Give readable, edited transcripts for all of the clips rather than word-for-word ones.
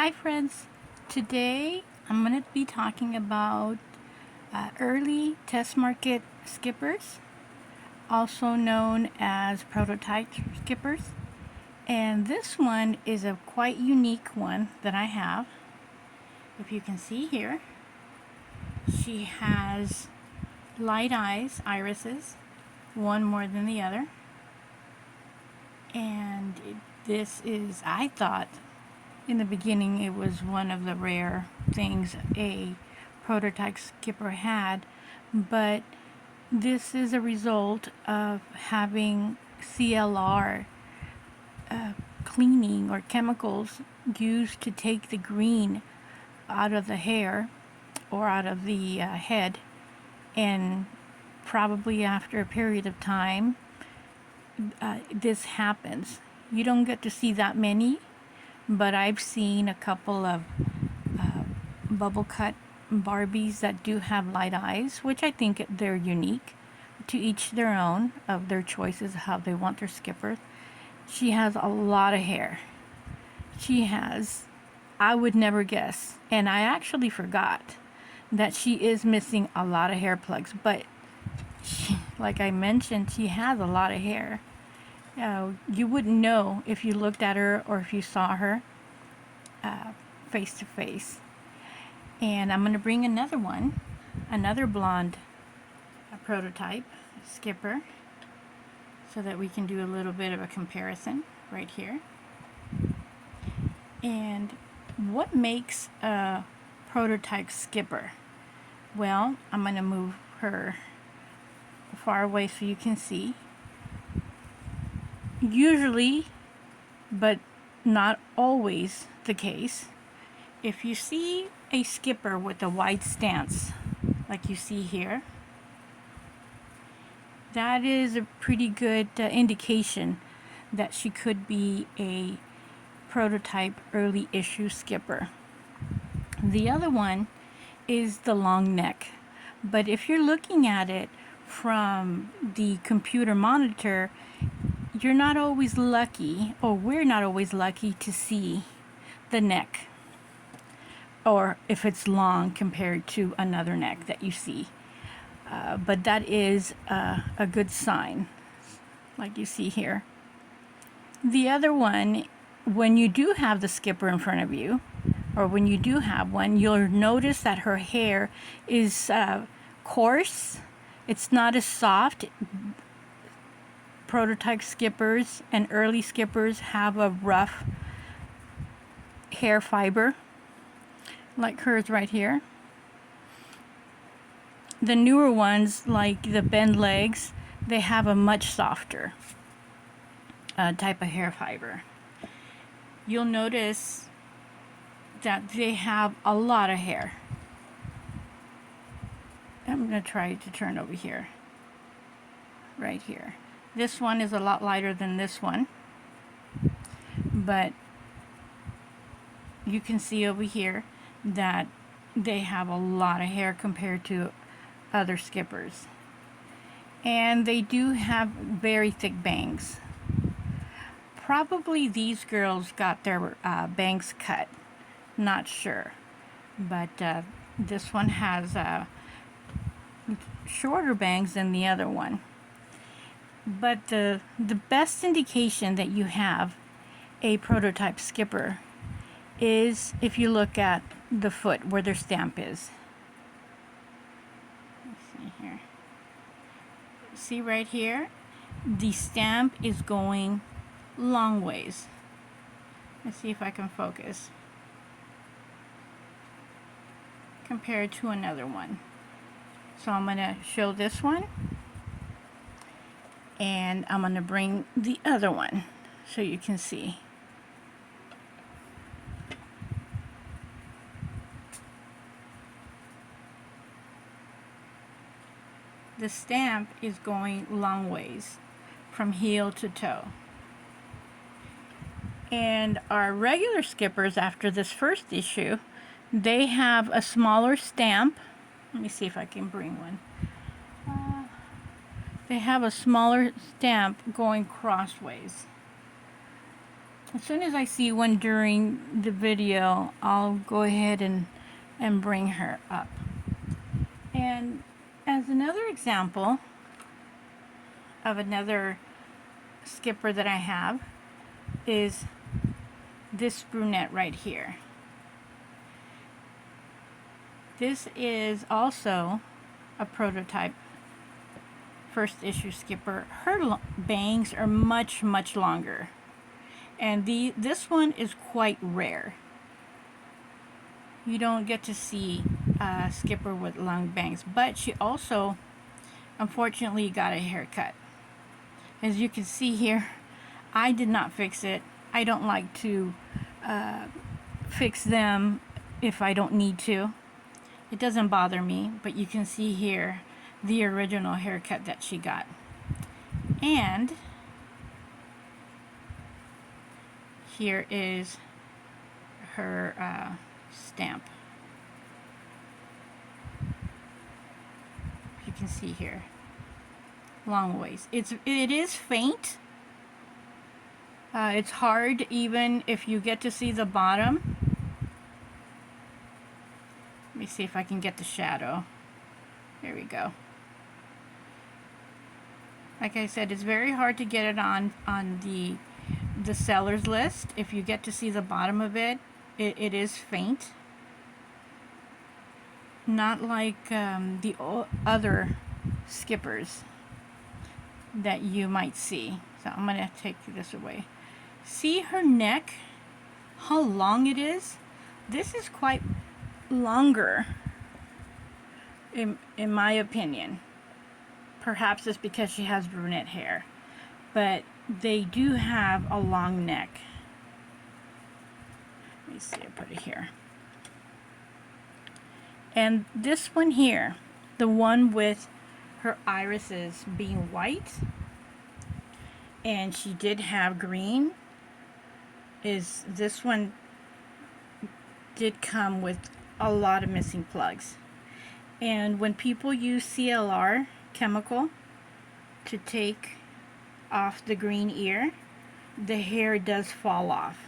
Hi friends, today I'm going to be talking about early test market skippers, also known as prototype skippers. And this one is a quite unique one that I have. If you can see here, she has light eyes, irises, one more than the other. And this is, I thought, in the beginning it was one of the rare things a prototype skipper had, but this is a result of having CLR cleaning or chemicals used to take the green out of the hair or out of the head, and probably after a period of time this happens. You don't get to see that many, but I've seen a couple of bubble cut Barbies that do have light eyes, which I think they're unique. To each their own of their choices, how they want their skipper. She has a lot of hair. She has, I would never guess, and I actually forgot that she is missing a lot of hair plugs, but she, like I mentioned, she has a lot of hair. You wouldn't know if you looked at her or if you saw her face to face. And I'm going to bring another one, another blonde prototype skipper, so that we can do a little bit of a comparison right here. And what makes a prototype skipper? Well, I'm going to move her far away so you can see. Usually, but not always the case, if you see a skipper with a wide stance like you see here, that is a pretty good indication that she could be a prototype early issue skipper. The other one is the long neck, but if you're looking at it from the computer monitor, you're not always lucky, or we're not always lucky to see the neck, or if it's long compared to another neck that you see. But that is a good sign, like you see here. The other one, when you do have the skipper in front of you, or when you do have one, you'll notice that her hair is coarse. It's not as soft. Prototype skippers and early skippers have a rough hair fiber, like hers right here. The newer ones, like the bend legs, they have a much softer type of hair fiber. You'll notice that they have a lot of hair. I'm going to try to turn over here, right here. This one is a lot lighter than this one, but you can see over here that they have a lot of hair compared to other skippers. And they do have very thick bangs. Probably these girls got their bangs cut, not sure, but this one has shorter bangs than the other one. But the best indication that you have a prototype skipper is if you look at the foot where their stamp is. Let's see here. See right here? The stamp is going long ways. Let's see if I can focus. Compared to another one. So I'm going to show this one, and I'm going to bring the other one so you can see. The stamp is going long ways from heel to toe. And our regular skippers, after this first issue, they have a smaller stamp. Let me see if I can bring one. They have a smaller stamp going crossways. As soon as I see one during the video, I'll go ahead and bring her up. And as another example of another skipper that I have is this brunette right here. This is also a prototype first issue skipper. Her bangs are much longer, and this one is quite rare. You don't get to see a skipper with long bangs, but she also unfortunately got a haircut. As you can see here, I did not fix it. I don't like to fix them if I don't need to. It doesn't bother me, but you can see here the original haircut that she got. And here is her stamp. You can see here, long ways. It is faint. It's hard even if you get to see the bottom. Let me see if I can get the shadow. There we go. Like I said, it's very hard to get it on the seller's list. If you get to see the bottom of it, it is faint. Not like the other skippers that you might see. So I'm gonna take this away. See her neck, how long it is? This is quite longer in my opinion. Perhaps it's because she has brunette hair, but they do have a long neck. Let me see, I put it here. And this one here, the one with her irises being white, and she did have green, is this one did come with a lot of missing plugs. And when people use CLR chemical to take off the green ear, the hair does fall off.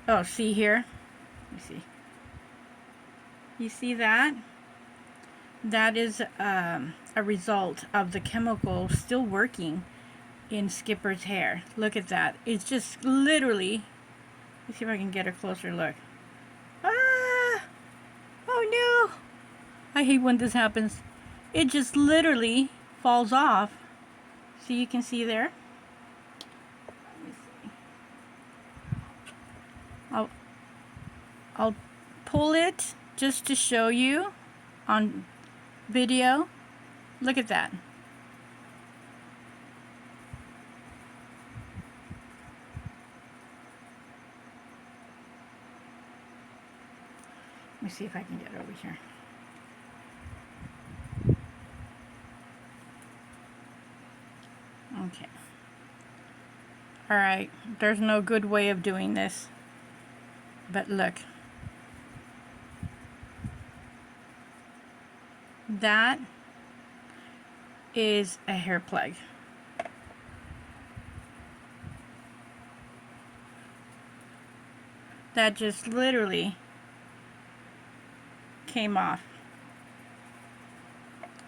Oh, see here? Let me see. You see that? That is a result of the chemical still working in Skipper's hair. Look at that. It's just literally, let's see if I can get a closer look. Ah! Oh no! I hate when this happens. It just literally falls off. So you can see there. Let me see. I'll pull it just to show you on video. Look at that. Let me see if I can get over here. Okay. Alright, there's no good way of doing this. But look. That is a hair plug. That just literally came off.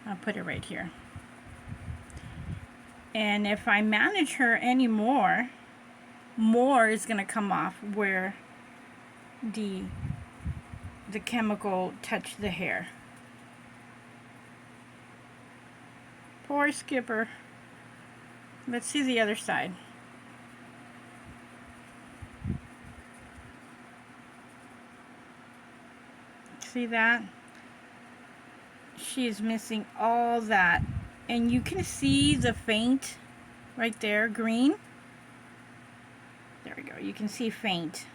I'll put it right here. And if I manage her anymore, more is going to come off where the chemical touched the hair. Poor Skipper. Let's see the other side. See that? She is missing all that. And you can see the faint right there, green. There we go. You can see faint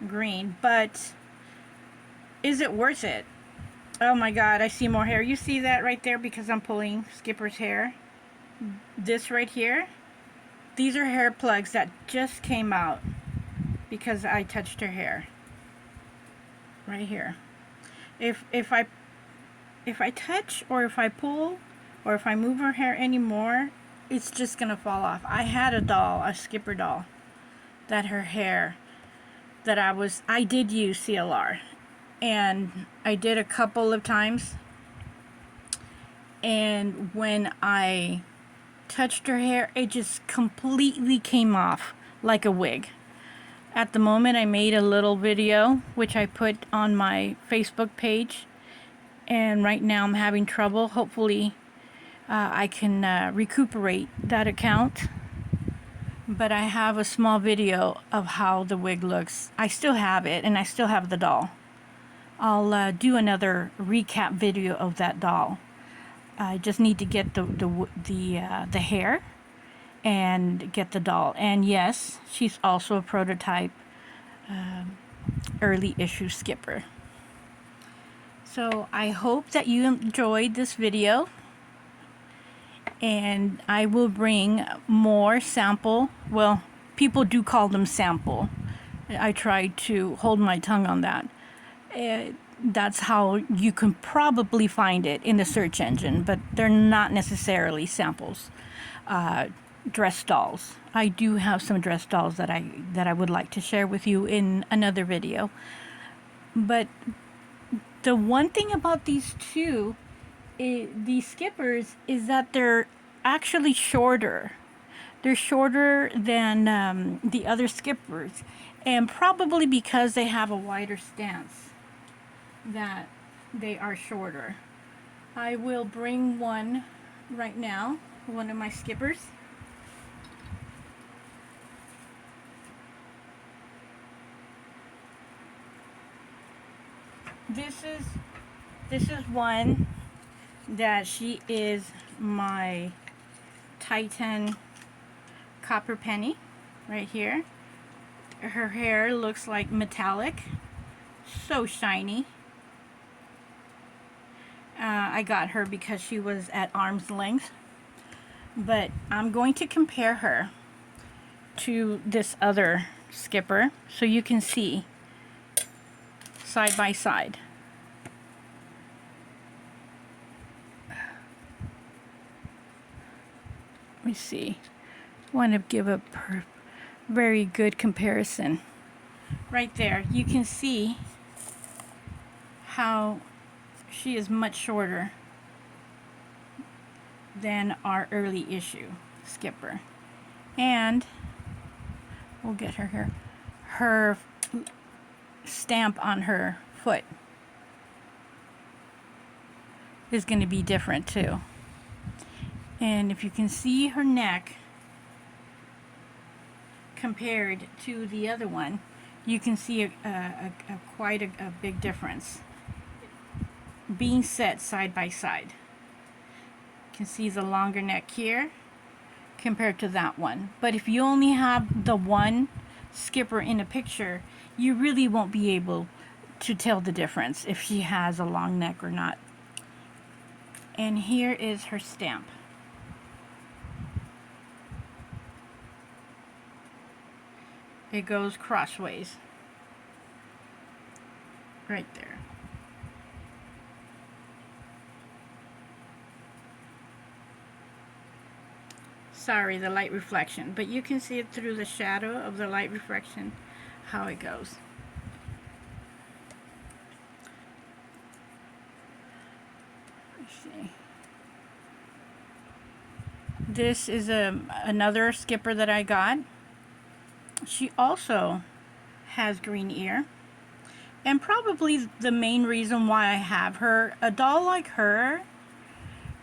green, but is it worth it? Oh my God, I see more hair. You see that right there because I'm pulling Skipper's hair? This right here, these are hair plugs that just came out because I touched her hair. Right here. If I touch or if I pull or if I move her hair anymore, it's just gonna fall off. I had a doll, a Skipper doll, that her hair, that I did use CLR, and I did a couple of times, and when I touched her hair, it just completely came off like a wig. At the moment, I made a little video which I put on my Facebook page, and right now I'm having trouble. Hopefully I can recuperate that account, but I have a small video of how the wig looks. I still have it, and I still have the doll. I'll do another recap video of that doll. I just need to get the hair and get the doll. And yes, she's also a prototype early issue skipper. So I hope that you enjoyed this video, and I will bring more sample. Well, people do call them sample. I try to hold my tongue on that. That's how you can probably find it in the search engine, but they're not necessarily samples. Dress dolls. I do have some dress dolls that I would like to share with you in another video. But the one thing about these two, these skippers, is that they're actually shorter. They're shorter than the other skippers, and probably because they have a wider stance that they are shorter. I will bring one right now, one of my skippers. This is one that she is my Titan copper penny right here. Her hair looks like metallic, so shiny. I got her because she was at arm's length, but I'm going to compare her to this other skipper so you can see side by side. Let me see. I want to give a very good comparison. Right there, you can see how she is much shorter than our early issue skipper. And we'll get her here. Her stamp on her foot is going to be different too. And if you can see her neck compared to the other one, you can see quite a big difference being set side by side. You can see the longer neck here compared to that one. But if you only have the one skipper in a picture, you really won't be able to tell the difference if she has a long neck or not. And here is her stamp. It goes crossways right there. Sorry, the light reflection, but you can see it through the shadow of the light reflection how it goes. Let's see. This is another skipper that I got. She also has green ear, and probably the main reason why I have her, a doll like her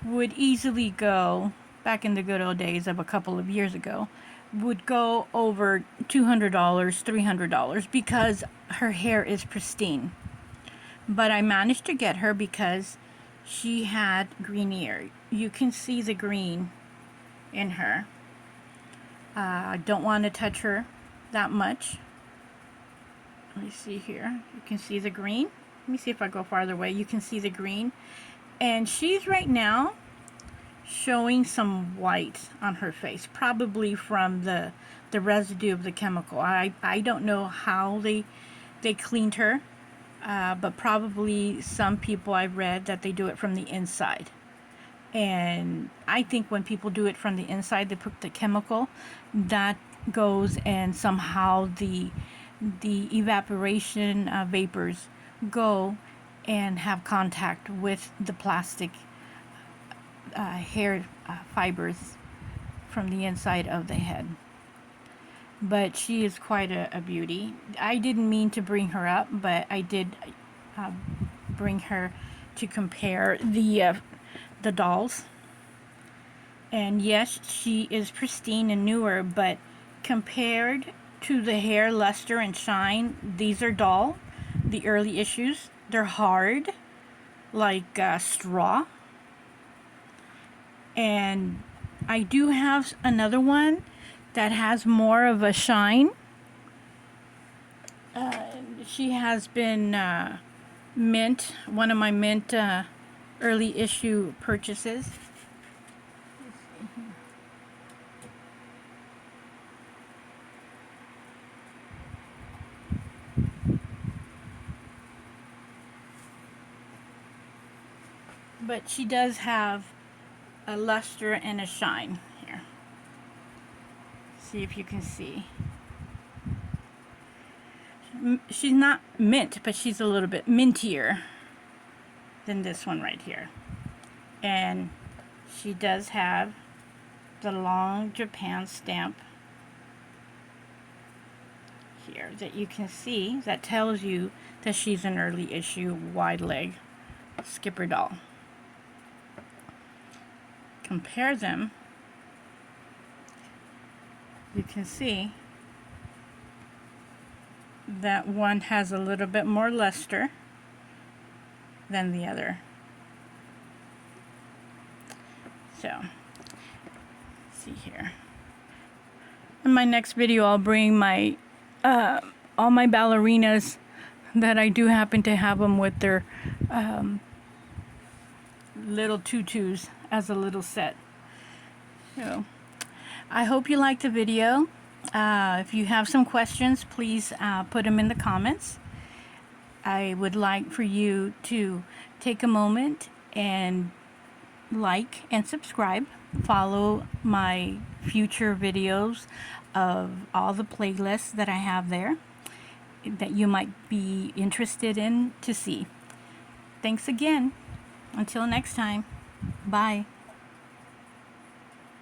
would easily go, back in the good old days of a couple of years ago, would go over $200, $300 because her hair is pristine. But I managed to get her because she had green ear. You can see the green in her. I don't want to touch her that much. Let me see here. You can see the green. Let me see if I go farther away. You can see the green. And she's right now showing some white on her face, probably from the residue of the chemical. I don't know how they cleaned her, but probably some people I've read that they do it from the inside. And I think when people do it from the inside, they put the chemical, that goes and somehow the evaporation vapors go and have contact with the plastic hair fibers from the inside of the head. But she is quite a beauty. I didn't mean to bring her up, but I did bring her to compare the dolls. And yes, she is pristine and newer, but compared to the hair luster and shine, these are dull. The early issues, they're hard, like straw. And I do have another one that has more of a shine. She has been mint, one of my mint early issue purchases. But she does have a luster and a shine here. See if you can see. She's not mint, but she's a little bit mintier than this one right here. And she does have the long Japan stamp here that you can see that tells you that she's an early issue wide leg skipper doll. Compare them, you can see that one has a little bit more luster than the other. So, let's see here. In my next video, I'll bring my all my ballerinas that I do happen to have them with their little tutus as a little set. So, I hope you liked the video. If you have some questions, please put them in the comments. I would like for you to take a moment and like and subscribe. Follow my future videos of all the playlists that I have there that you might be interested in to see. Thanks again. Until next time. Bye.